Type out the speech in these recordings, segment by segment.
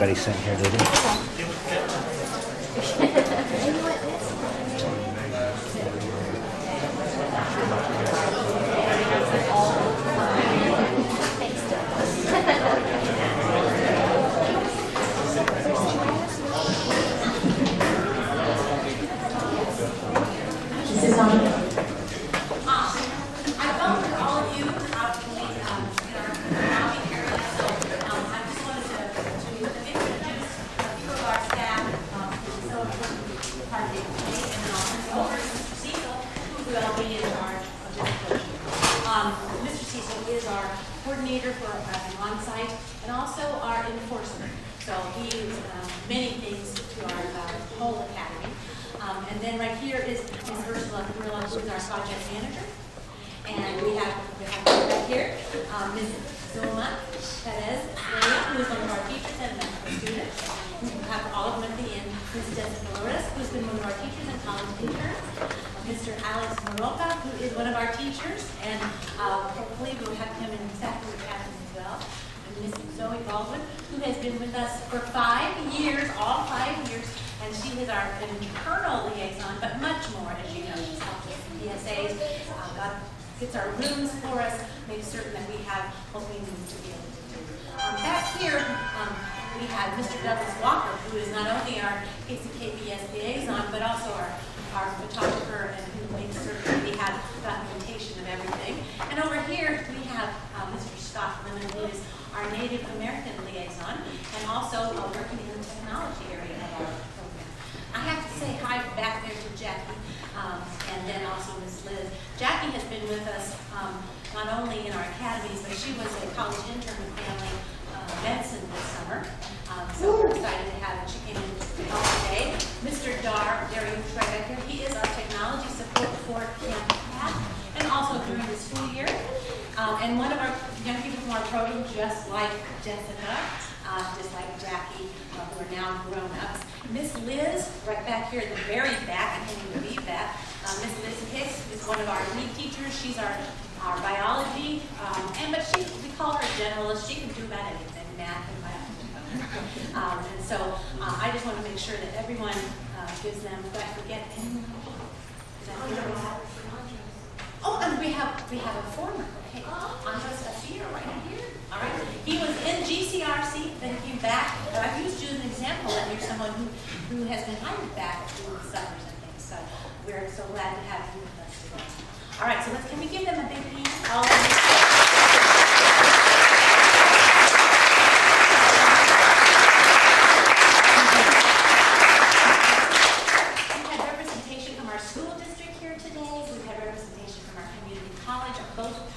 anybody sent here, did he? This is on. Mr. Cecil is our coordinator for on-site and also our enforcer. So he is many things to our whole academy. And then right here is Ms. Ursula Carrillo, who is our project manager. And we have right here Ms. Zulma Perez, who is one of our teachers and a student. We have all of them at the end. Ms. Jessica Loris, who's been one of our teachers and college interns. Mr. Alex Moroka, who is one of our teachers, and hopefully we'll have him in Saturday Academy as well. And Ms. Zoe Baldwin, who has been with us for 5 years, all 5 years, and she is our internal liaison, but much more, as you know. She's helped us with PSAs, gets our rooms for us, makes certain that we have what we need to be able to do. Back here, we have Mr. Douglas Walker, who is not only our KCKBS liaison, but also our photographer, and who makes certain we have documentation of everything. And over here, we have Mr. Scott Lemon, who is our Native American liaison, and also working in the technology area of our program. I have to say hi back there to Jackie, and then also Ms. Liz. Jackie has been with us not only in our academies, but she was a college intern with family medicine this summer. So we're excited to have her. She came in all today. Mr. Darius right back here, he is our technology support for Camp Path, and also during the school year. And one of our young people from our program, just like Jessica, just like Jackie, who are now grown-ups. Miss Liz, right back here at the very back, I can't even believe that. Miss Liz Hicks is one of our lead teachers. She's our biology, but we call her a generalist. She can do about anything, math and biology. And so I just want to make sure that everyone gives them, did I forget anyone? Oh, and we have a former, okay, Andres Garcia right here. All right, he was in GCRC, then he came back. I've used you as an example that you're someone who has been hired back through the summers and things. So we're so glad to have you with us today. All right, so can we give them a big hand? All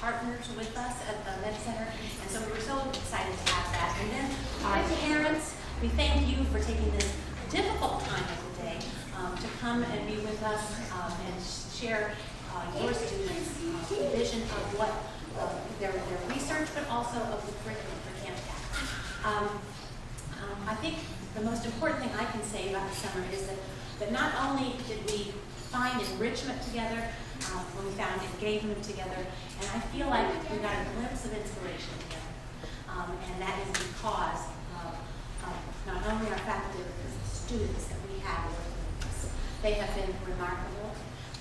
partners with us at the Med Center, and so we were so excited to have that. And then our parents, we thank you for taking this difficult time of the day to come and be with us and share your students' vision of what their research, but also of the curriculum for Camp Path. I think the most important thing I can say about the summer is that not only did we find enrichment together, when we found engagement together, and I feel like we got a glimpse of inspiration together. And that is because of not only our faculty, but the students that we have working with us. They have been remarkable,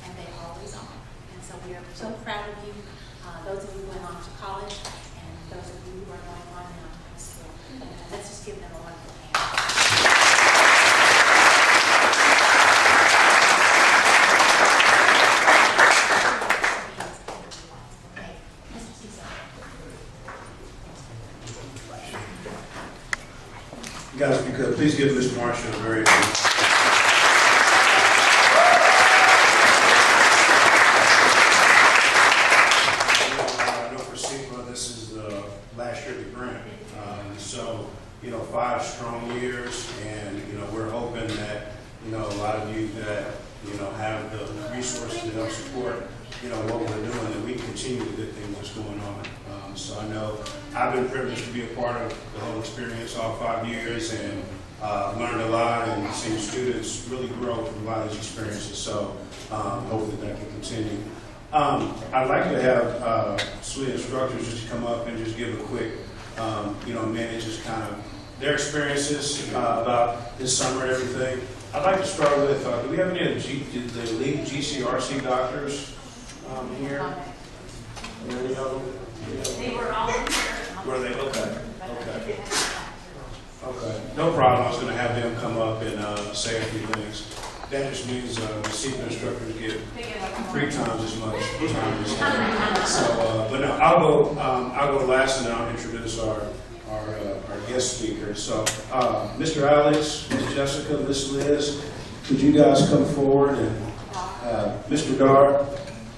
and they always are. And so we are so proud of you, those of you who went on to college, and those of you who are going on now to high school. Let's just give them a wonderful hand. Guys, if you could, please give Ms. Marshall a very big. I know for SEQA, this is the last year of the grant. So, 5 strong years, and, we're hoping that, a lot of you that, have the resources to help support, what we're doing, that we continue the good things that's going on. So I know I've been privileged to be a part of the whole experience all 5 years, and learned a lot and seen students really grow from a lot of these experiences. So hopefully that can continue. I'd like to have sweet instructors just come up and just give a quick, minute, just kind of their experiences about this summer and everything. I'd like to start with, do we have any of the lead GCRC doctors here? Any of them? They were all in here. Were they? Okay. Okay. No problem. I was going to have them come up and say a few things. That just means the senior instructors get 3 times as much time as them. So, but no, I'll go last, and then I'll introduce our guest speaker. So, Mr. Alex, Ms. Jessica, Ms. Liz, could you guys come forward, and Mr. Dar,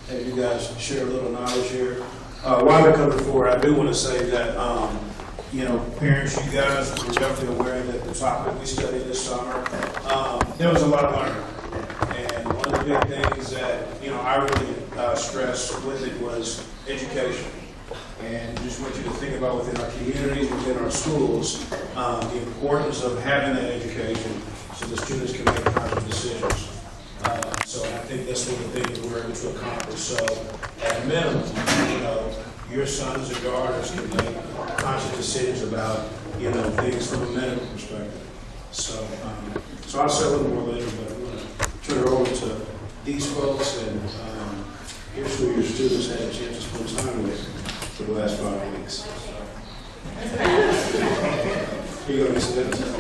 have you guys share a little knowledge here? While they're coming forward, I do want to say that, you know, parents, you guys were definitely aware that the topic we studied this summer, there was a lot of learning. And one of the big things that, you know, I really stressed with it was education. And just want you to think about within our communities, within our schools, the importance of having that education so the students can make conscious decisions. So I think that's one of the things we're able to accomplish. So at a minimum, you know, your sons and daughters can make conscious decisions about, you know, things from a medical perspective. So, so I'll say a little more later, but I'm going to turn it over to these folks, and here's who your students had a chance to spend time with for the last 5 weeks. Here you go, Ms. Liz.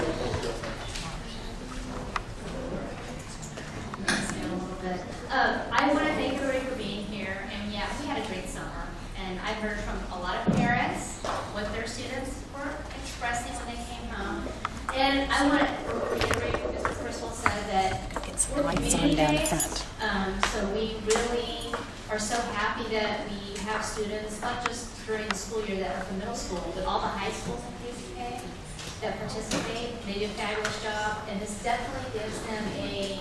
I want to thank everybody for being here, and yeah, we had a great summer, and I heard from a lot of parents what their students were expressing when they came home, and I want to reiterate what Mr. Crystal said, that we're community-based, so we really are so happy that we have students, not just during the school year that are from middle school, but all the high schools in KCK that participate. They do a fabulous job, and this definitely gives them a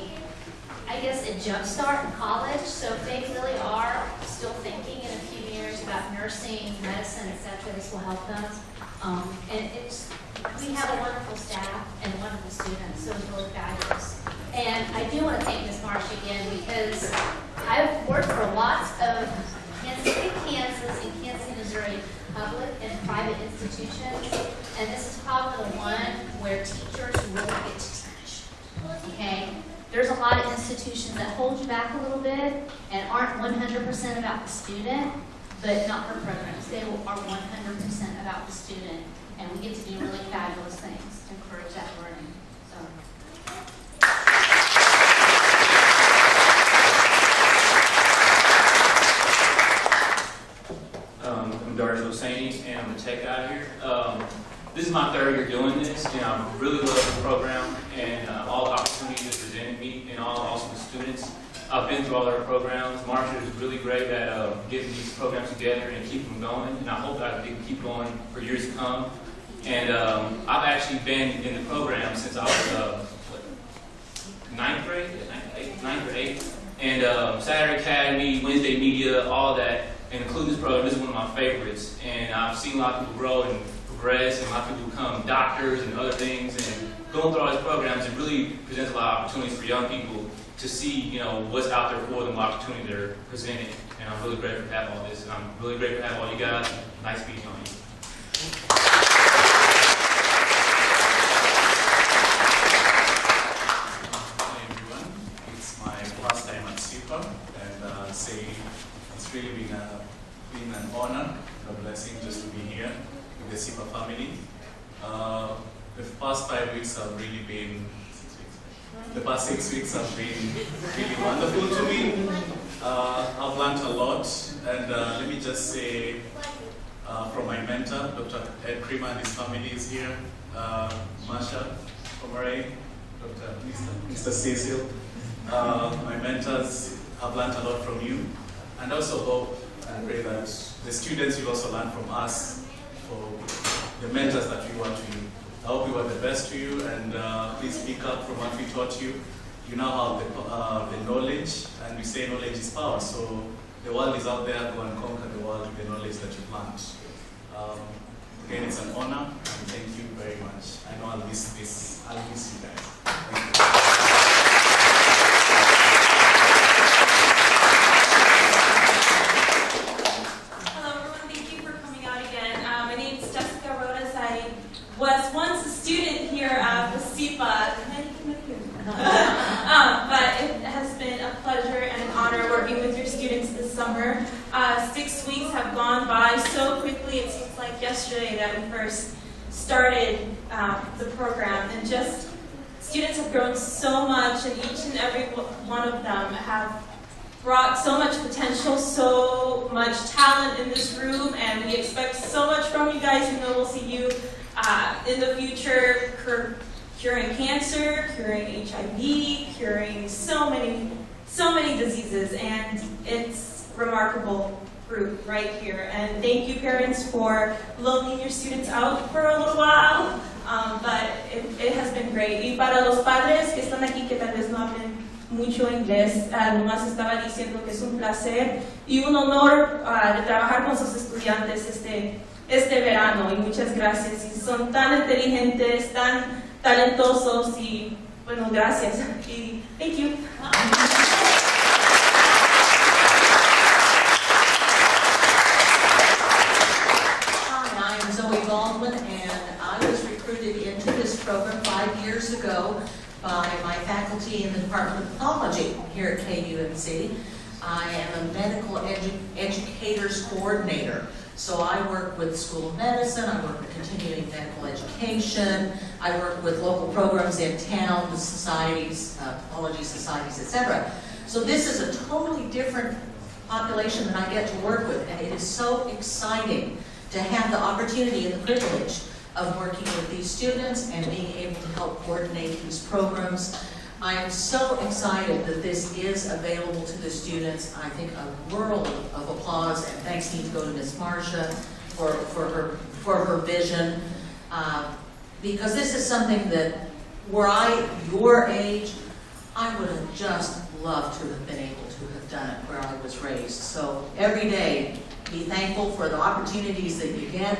jump start in college. So if they really are still thinking in a few years about nursing, medicine, etc., this will help them. And we have a wonderful staff and wonderful students, so it's really fabulous. And I do want to thank Ms. Marsh again, because I've worked for lots of Kansas City, Kansas, and Kansas City, Missouri public and private institutions, and this is probably the one where teachers really get to teach. Okay? There's a lot of institutions that hold you back a little bit and aren't 100% about the student, but not for programs. They are 100% about the student, and we get to do really fabulous things to encourage that learning. So. I'm Darsh Hosseini, and I'm a tech guy here. This is my 3rd year doing this, and I really love the program and all the opportunities it presented me and all the awesome students. I've been through all their programs. Marsha is really great at getting these programs together and keep them going, and I hope that they can keep going for years to come. And I've actually been in the program since I was 9th grade, 9th or 8th. And Saturday Academy, Wednesday Media, all that, and including this program, this is one of my favorites. And I've seen a lot of people grow and progress, and a lot of people become doctors and other things. And going through all these programs, it really presents a lot of opportunities for young people to see, you know, what's out there for them, what opportunities they're presented. And I'm really grateful to have all this. And I'm really grateful to have all you guys. Nice meeting on you. Hi everyone, it's my first time at SIPA, and say it's really been an honor, a blessing just to be here with the SIPA family. The past 5 weeks have really been, the past 6 weeks have been really wonderful to me. I've learned a lot, and let me just say, from my mentor, Dr. Ed Creamer and his family is here, Marsha, Pomeray, Dr. Mr. Cecil. My mentors have learned a lot from you, and also hope and pray that the students will also learn from us for the mentors that we want to you. I hope we were the best to you, and please speak up from what we taught you. You now have the knowledge, and we say knowledge is power, so the world is out there, go and conquer the world with the knowledge that you've learned. Again, it's an honor, and thank you very much. I know I'll miss this. I'll miss you guys. Thank you. Hello everyone, thank you for coming out again. My name is Jessica Rodas. I was once a student yesterday that we first started the program, and just students have grown so much, and each and every one of them have brought so much potential, so much talent in this room, and we expect so much from you guys. We know we'll see you in the future curing cancer, curing HIV, curing so many diseases, and it's remarkable group right here. And thank you, parents, for loaning your students out for a little while, but it has been great. Y para los padres que están aquí que tal vez no hablen mucho inglés, nomás estaba diciendo que es un placer y un honor de trabajar con sus estudiantes este verano, y muchas gracias. Y son tan inteligentes, tan talentosos, y bueno, gracias. Y thank you. And I was recruited into this program 5 years ago by my faculty in the Department of Pathology here at KUMC. I am a medical educators coordinator. So I work with School of Medicine, I work with continuing medical education, I work with local programs in town, the societies, pathology societies, etc. So this is a totally different population that I get to work with, and it is so exciting to have the opportunity and the privilege of working with these students and being able to help coordinate these programs. I am so excited that this is available to the students. I think a world of applause, and thanks need to go to Ms. Marcia for her vision, because this is something that, were I your age, I would have just loved to have been able to have done it where I was raised. So every day, be thankful for the opportunities that you get,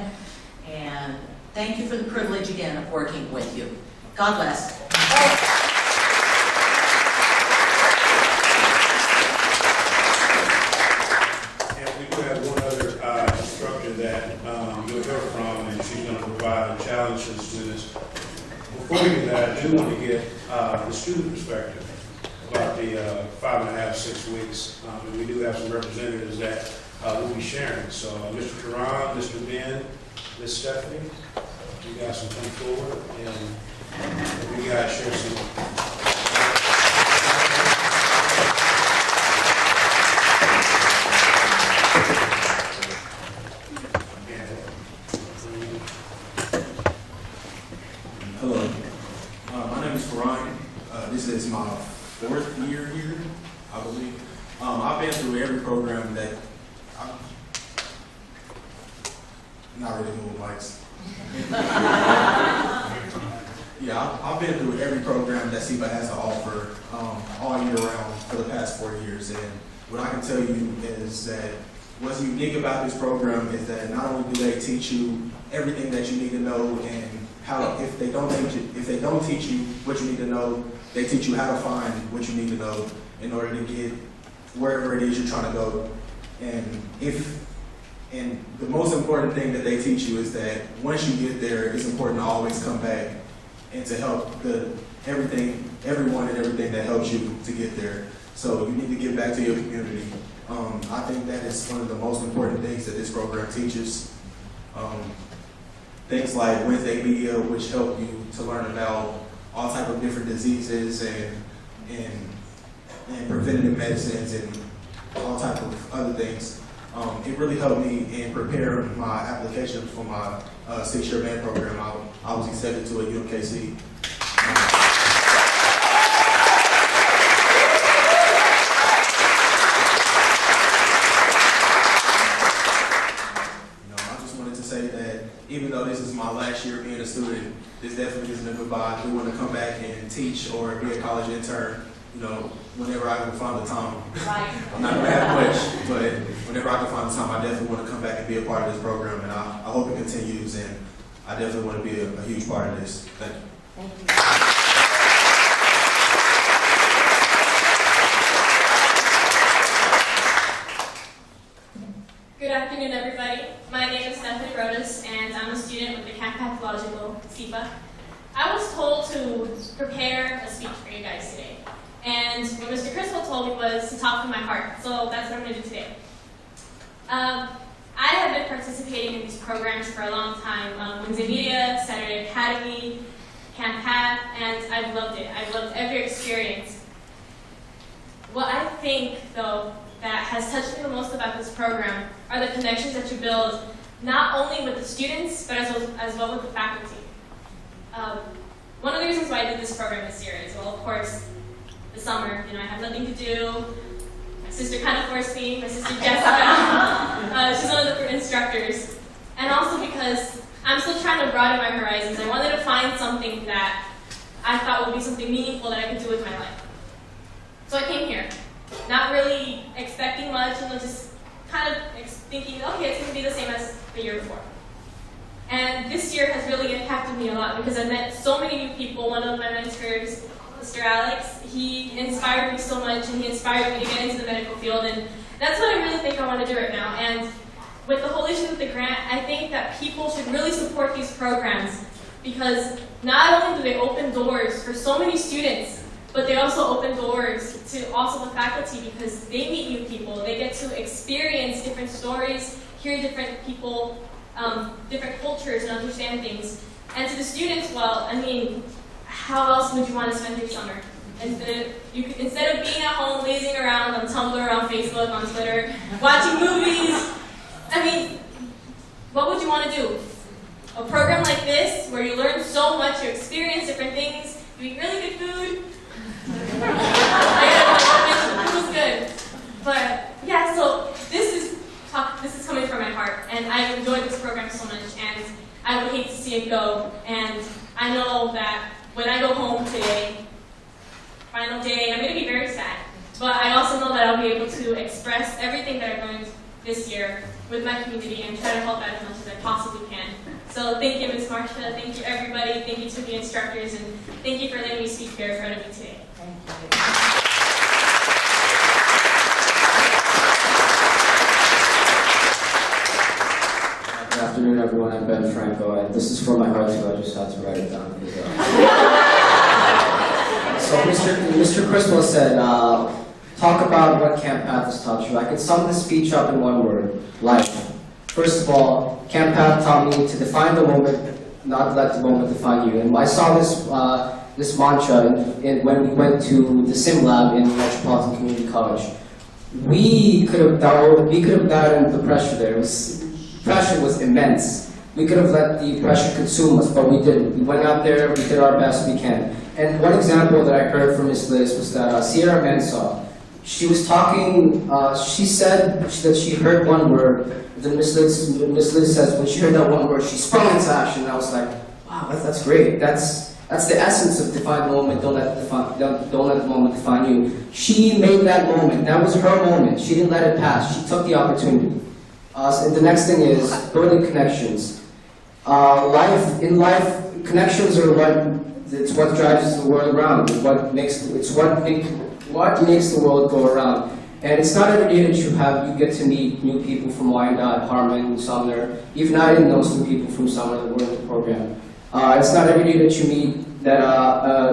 and thank you for the privilege again of working with you. God bless. And we do have one other instructor that you'll hear from, and she's going to provide a challenge to the students. Before we do that, I do want to get the student perspective about the 5.5, 6 weeks. And we do have some representatives that will be sharing. So Mr. Karan, Mr. Ben, Ms. Stephanie, you guys can come forward, and we guys share some. Hello, my name is Karan. This is my 4th year here, I believe. I've been through every program that not really moving mics. Yeah, I've been through every program that SEPA has to offer all year round for the past 4 years. And what I can tell you is that what's unique about this program is that not only do they teach you everything that you need to know, and how, if they don't teach you what you need to know, they teach you how to find what you need to know in order to get wherever it is you're trying to go. And the most important thing that they teach you is that once you get there, it's important to always come back and to help everyone and everything that helps you to get there. So you need to give back to your community. I think that is one of the most important things that this program teaches. Things like Wednesday media, which help you to learn about all type of different diseases and preventative medicines and all type of other things. It really helped me in preparing my application for my 6-year med program. I was accepted to a UMKC. I just wanted to say that even though this is my last year being a student, this definitely isn't a goodbye. I do want to come back and teach or be a college intern, whenever I can find the time. Right. I'm not going to have much, but whenever I can find the time, I definitely want to come back and be a part of this program, and I hope it continues, and I definitely want to be a huge part of this. Thank you. Thank you. Good afternoon, everybody. My name is Stephanie Rodas, and I'm a student with the Camp Pathological SEPA. I was told to prepare a speech for you guys today. And what Mr. Crystal told me was to talk from my heart. So that's what I'm going to do today. I have been participating in these programs for a long time. Wings and Media, Saturday Academy, Camp Path, and I've loved it. I've loved every experience. What I think, though, that has touched me the most about this program are the connections that you build, not only with the students, but as well with the faculty. One of the reasons why I did this program this year is, well, of course, the summer, I have nothing to do. My sister kind of forced me, my sister Jessica, she's one of the instructors. And also because I'm still trying to broaden my horizons. I wanted to find something that I thought would be something meaningful that I could do with my life. So I came here, not really expecting much, just kind of thinking, okay, it's going to be the same as the year before. And this year has really impacted me a lot because I've met so many new people. One of my mentors, Mr. Alex, he inspired me so much, and he inspired me to get into the medical field, and that's what I really think I want to do right now. And with the whole issue with the grant, I think that people should really support these programs because not only do they open doors for so many students, but they also open doors to also the faculty because they meet new people. They get to experience different stories, hear different people, different cultures, and understand things. And to the students, well, I mean, how else would you want to spend your summer? Instead of being at home, lazing around on Tumblr, on Facebook, on Twitter, watching movies, I mean, what would you want to do? A program like this, where you learn so much, you experience different things, you eat really good food. It was good. But yeah, so this is coming from my heart, and I've enjoyed this program so much, and I would hate to see it go. And I know that when I go home today, final day, I'm going to be very sad. But I also know that I'll be able to express everything that I've learned this year with my community and try to help out as much as I possibly can. So thank you, Ms. Marsha. Thank you, everybody. Thank you to the instructors, and thank you for letting me speak here in front of you today. Good afternoon, everyone. I'm Ben Franco, and this is from my heart too. I just had to write it down. So Mr. Criswell said, talk about what Camp Path has taught you. I could sum this speech up in one word: life. First of all, Camp Path taught me to define the moment, not let the moment define you. And I saw this mantra when we went to the sim lab in Metropolitan Community College. We could have died the pressure there. Pressure was immense. We could have let the pressure consume us, but we didn't. We went out there, we did our best we can. And one example that I heard from Ms. Liz was that Sierra Mensah, she was talking, she said that she heard one word, then Ms. Liz says when she heard that one word, she sprung into action, and I was like, wow, that's great. That's the essence of define the moment, don't let the moment define you. She made that moment, that was her moment. She didn't let it pass, she took the opportunity. And the next thing is building connections. In life, connections are what drives the world around. What makes the world go around. And it's not every day that you get to meet new people from Wyandotte, Harmon, Sumner. Even I didn't know some people from Sumner that were in the program. It's not every day that you meet that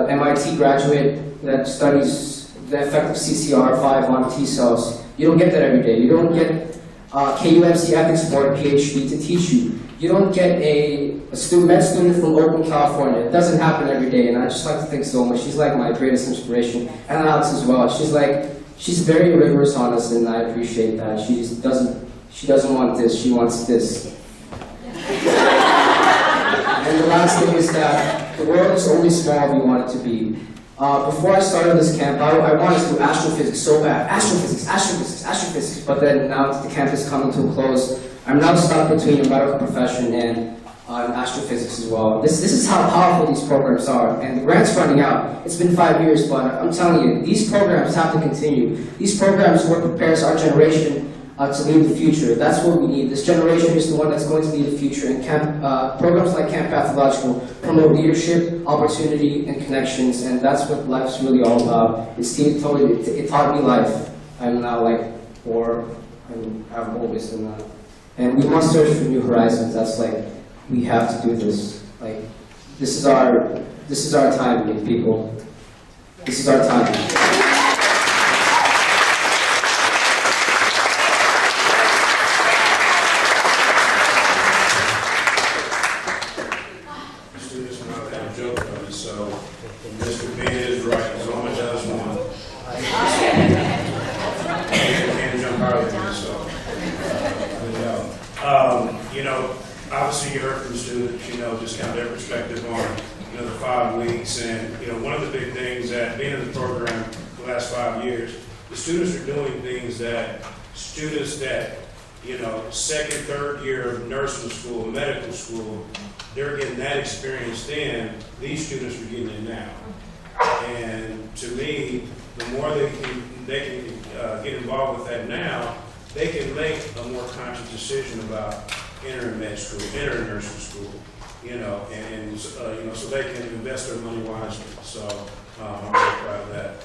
MIT graduate that studies the effect of CCR5 on T cells. You don't get that every day. You don't get KUMC Ethics Board PhD to teach you. You don't get a med student from Oakland, California. It doesn't happen every day, and I just like to think so much. She's like my greatest inspiration, and Alex as well. She's very rigorous on us, and I appreciate that. She doesn't want this, she wants this. And the last thing is that the world is only small if you want it to be. Before I started this camp, I wanted to do astrophysics so bad. Astrophysics. But then now that the camp is coming to a close, I'm now stuck between a medical profession and astrophysics as well. This is how powerful these programs are. And the grant's running out. It's been 5 years, but I'm telling you, these programs have to continue. These programs are what prepares our generation to lead the future. That's what we need. This generation is the one that's going to lead the future. And programs like Camp Pathological promote leadership, opportunity, and connections. And that's what life's really all about. It taught me life. I'm now like 4, and have always been that. And we must search for new horizons. That's like, we have to do this. Like, this is our time, young people. This is our time. Ben is right, he's only does one. Can't jump higher than me, so. You know, obviously you heard from students, you know, just kind of their perspective on, you know, the 5 weeks. And, you know, one of the big things that being in the program the last 5 years, the students are doing things that students that, you know, second, third year of nursing school, medical school, they're getting that experience then. These students are getting it now. And to me, the more they can get involved with that now, they can make a more conscious decision about entering med school, entering nursing school, you know, and you know, so they can invest their money wisely. So I'm very proud of that.